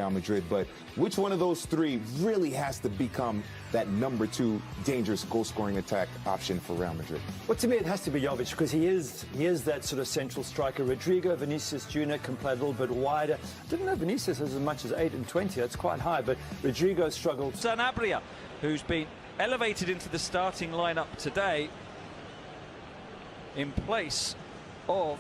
Real Madrid, but which one of those three really has to become that number 2 dangerous goal-scoring attack option for Real Madrid? Well, to me, it has to be Jovic, because he is that sort of central striker. Rodrigo, Vinicius Jr. can play a little bit wider. Didn't know Vinicius has as much as 8 and 20. That's quite high, but Rodrigo struggled. Sanabria, who's been elevated into the starting lineup today in place of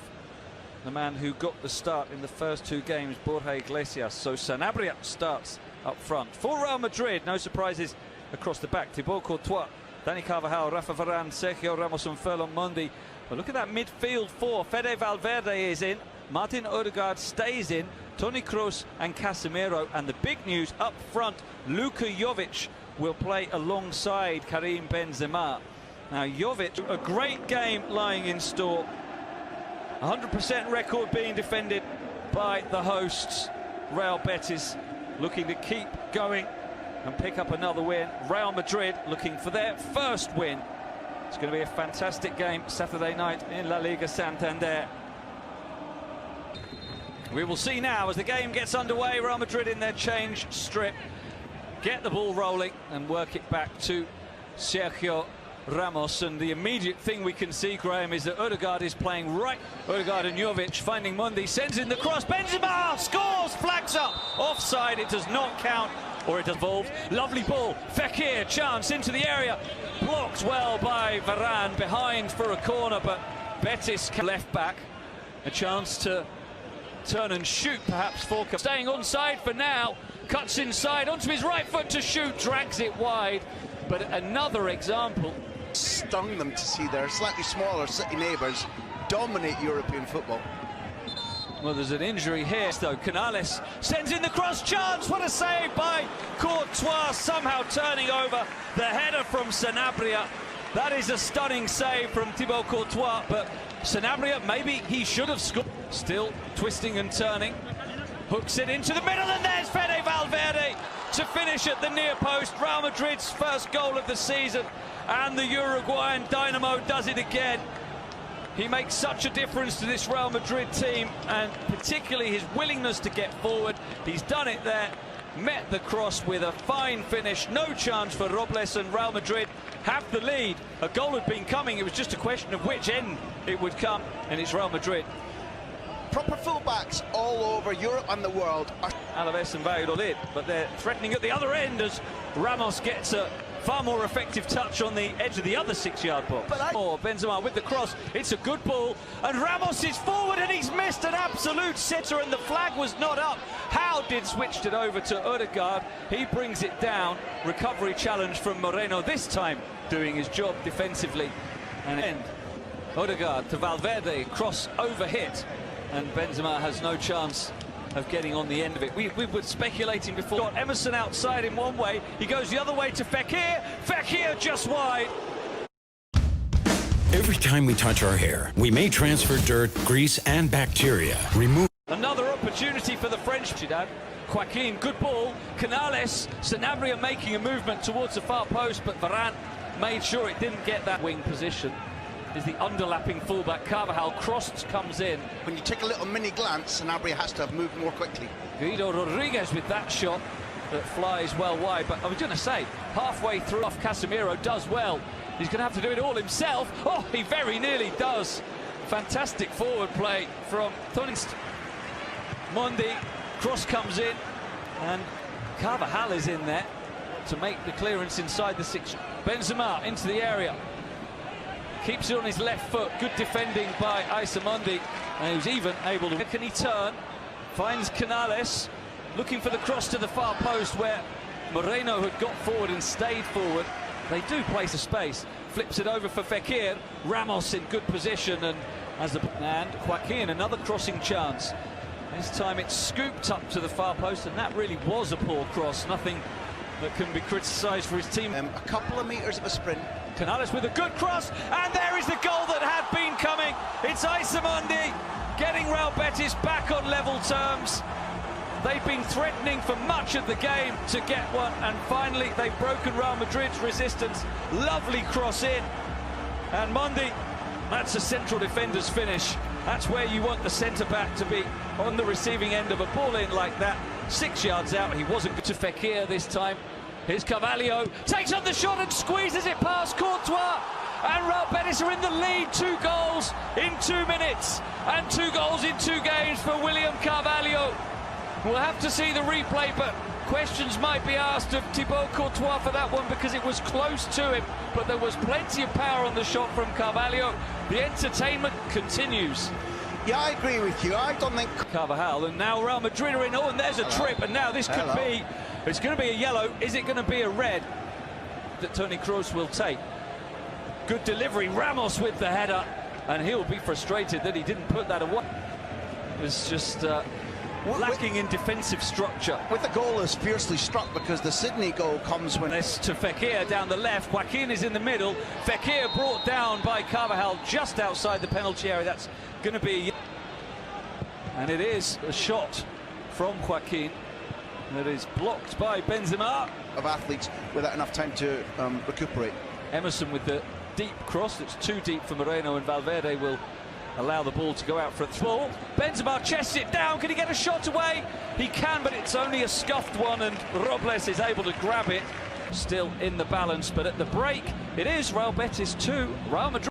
the man who got the start in the first 2 games, Borja Iglesias. So Sanabria starts up front. For Real Madrid, no surprises across the back. Thibaut Courtois, Dani Carvajal, Rafa Varane, Sergio Ramos and Ferland Mendy. But look at that midfield 4. Fede Valverde is in. Martin Odegaard stays in. Toni Kroos and Casemiro. And the big news up front, Luka Jovic will play alongside Karim Benzema. Now Jovic, a great game lying in store. 100% record being defended by the hosts. Real Betis looking to keep going and pick up another win. Real Madrid looking for their first win. It's going to be a fantastic game Saturday night in La Liga Santander. We will see now as the game gets underway. Real Madrid in their change strip get the ball rolling and work it back to Sergio Ramos, and the immediate thing we can see, Graham, is that Odegaard is playing right. Odegaard and Jovic finding Mendy, sends in the cross, Benzema scores, flags up, offside, it does not count, or it evolved. Lovely ball, Fekir, chance into the area, blocked well by Varane, behind for a corner, but Betis left back, a chance to turn and shoot perhaps for staying onside for now, cuts inside onto his right foot to shoot, drags it wide, but another example. Stung them to see their slightly smaller city neighbours dominate European football. Well, there's an injury here, though. Canales sends in the cross, chance, what a save by Courtois, somehow turning over the header from Sanabria. That is a stunning save from Thibaut Courtois, but Sanabria, maybe he should have scored. Still twisting and turning, hooks it into the middle, and there's Fede Valverde to finish at the near post. Real Madrid's first goal of the season, and the Uruguayan Dynamo does it again. He makes such a difference to this Real Madrid team, and particularly his willingness to get forward. He's done it there, met the cross with a fine finish, no chance for Robles, and Real Madrid have the lead. A goal had been coming, it was just a question of which end it would come, and it's Real Madrid. Proper fullbacks all over Europe and the world are Alaves and Valladolid, but they're threatening at the other end as Ramos gets a far more effective touch on the edge of the other 6-yard box. Benzema with the cross, it's a good ball, and Ramos is forward and he's missed an absolute sitter, and the flag was not up. How did switched it over to Odegaard? He brings it down. Recovery challenge from Moreno, this time doing his job defensively. And end. Odegaard to Valverde, cross over hit, and Benzema has no chance of getting on the end of it. We were speculating before. Got Emerson outside in one way, he goes the other way to Fekir. Fekir just wide. Every time we touch our hair, we may transfer dirt, grease, and bacteria. Remove. Another opportunity for the French. Joaquin, good ball. Canales, Sanabria making a movement towards the far post, but Varane made sure it didn't get that wing position. Is the underlapping fullback Carvajal, crossed, comes in. When you take a little mini glance, Sanabria has to have moved more quickly. Guido Rodriguez with that shot that flies well wide, but I was going to say, halfway through off, Casemiro does well. He's going to have to do it all himself. Oh, he very nearly does. Fantastic forward play from Tonist. Mendy, cross comes in, and Carvajal is in there to make the clearance inside the 6. Benzema into the area. Keeps it on his left foot, good defending by Mendy, and he's even able to... Can he turn? Finds Canales, looking for the cross to the far post where Moreno had got forward and stayed forward. They do place a space, flips it over for Fekir, Ramos in good position, and Joaquin, another crossing chance. This time it's scooped up to the far post, and that really was a poor cross, nothing that can be criticised for his team. A couple of metres of a sprint. Canales with a good cross, and there is the goal that had been coming. It's Mendy getting Real Betis back on level terms. They've been threatening for much of the game to get one, and finally they've broken Real Madrid's resistance. Lovely cross in, and Mendy, that's a central defender's finish. That's where you want the centre-back to be, on the receiving end of a ball in like that. 6 yards out. He wasn't good to Fekir this time. Here's Carvalho, takes on the shot and squeezes it past Courtois. And Real Betis are in the lead. 2 goals in 2 minutes and 2 goals in 2 games for William Carvalho. We'll have to see the replay, but questions might be asked of Thibaut Courtois for that one because it was close to him, but there was plenty of power on the shot from Carvalho. The entertainment continues. Yeah, I agree with you. I don't think... Carvajal, and now Real Madrid are in. Oh, and there's a trip, and now this could be... It's going to be a yellow. Is it going to be a red that Toni Kroos will take? Good delivery. Ramos with the header, and he'll be frustrated that he didn't put that away. It was just lacking in defensive structure. With the goal is fiercely struck because the Sydney goal comes when... This to Fekir down the left. Joaquin is in the middle. Fekir brought down by Carvajal just outside the penalty area. That's going to be... And it is a shot from Joaquin that is blocked by Benzema. Of athletes without enough time to recuperate. Emerson with the deep cross. It's too deep for Moreno, and Valverde will allow the ball to go out for a throw. Benzema chests it down. Can he get a shot away? He can, but it's only a scuffed one, and Robles is able to grab it. Still in the balance, but at the break, it is Real Betis 2, Real Madrid.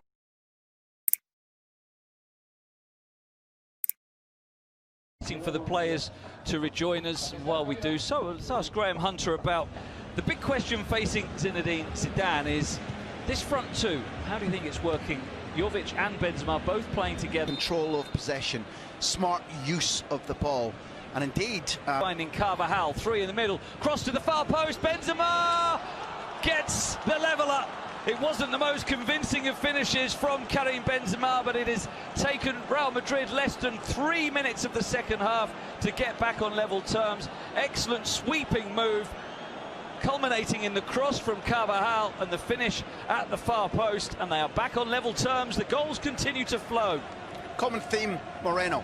For the players to rejoin us. While we do so, let's ask Graham Hunter about the big question facing Zinedine Zidane is this front two. How do you think it's working? Jovic and Benzema both playing together. Control of possession, smart use of the ball, and indeed... Finding Carvajal, 3 in the middle, cross to the far post, Benzema gets the leveller. It wasn't the most convincing of finishes from Karim Benzema, but it has taken Real Madrid less than 3 minutes of the second half to get back on level terms. Excellent sweeping move, culminating in the cross from Carvajal and the finish at the far post, and they are back on level terms. The goals continue to flow. Common theme, Moreno.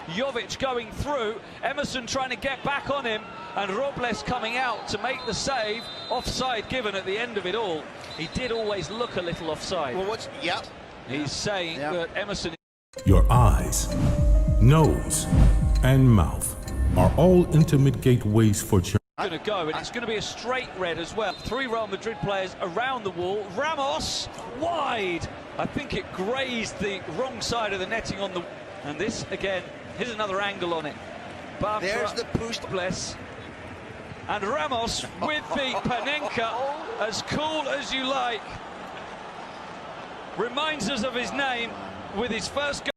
Jovic going through, Emerson trying to get back on him, and Robles coming out to make the save. Offside given at the end of it all. He did always look a little offside. Well, what's... Yeah. He's saying that Emerson... Your eyes, nose, and mouth are all intimate gateways for... Going to go, and it's going to be a straight red as well. 3 Real Madrid players around the wall. Ramos wide. I think it grazed the wrong side of the netting on the... And this again, here's another angle on it. Bartra, there's the push. Bless. And Ramos with the Panenka, as cool as you like. Reminds us of his name with his first goal.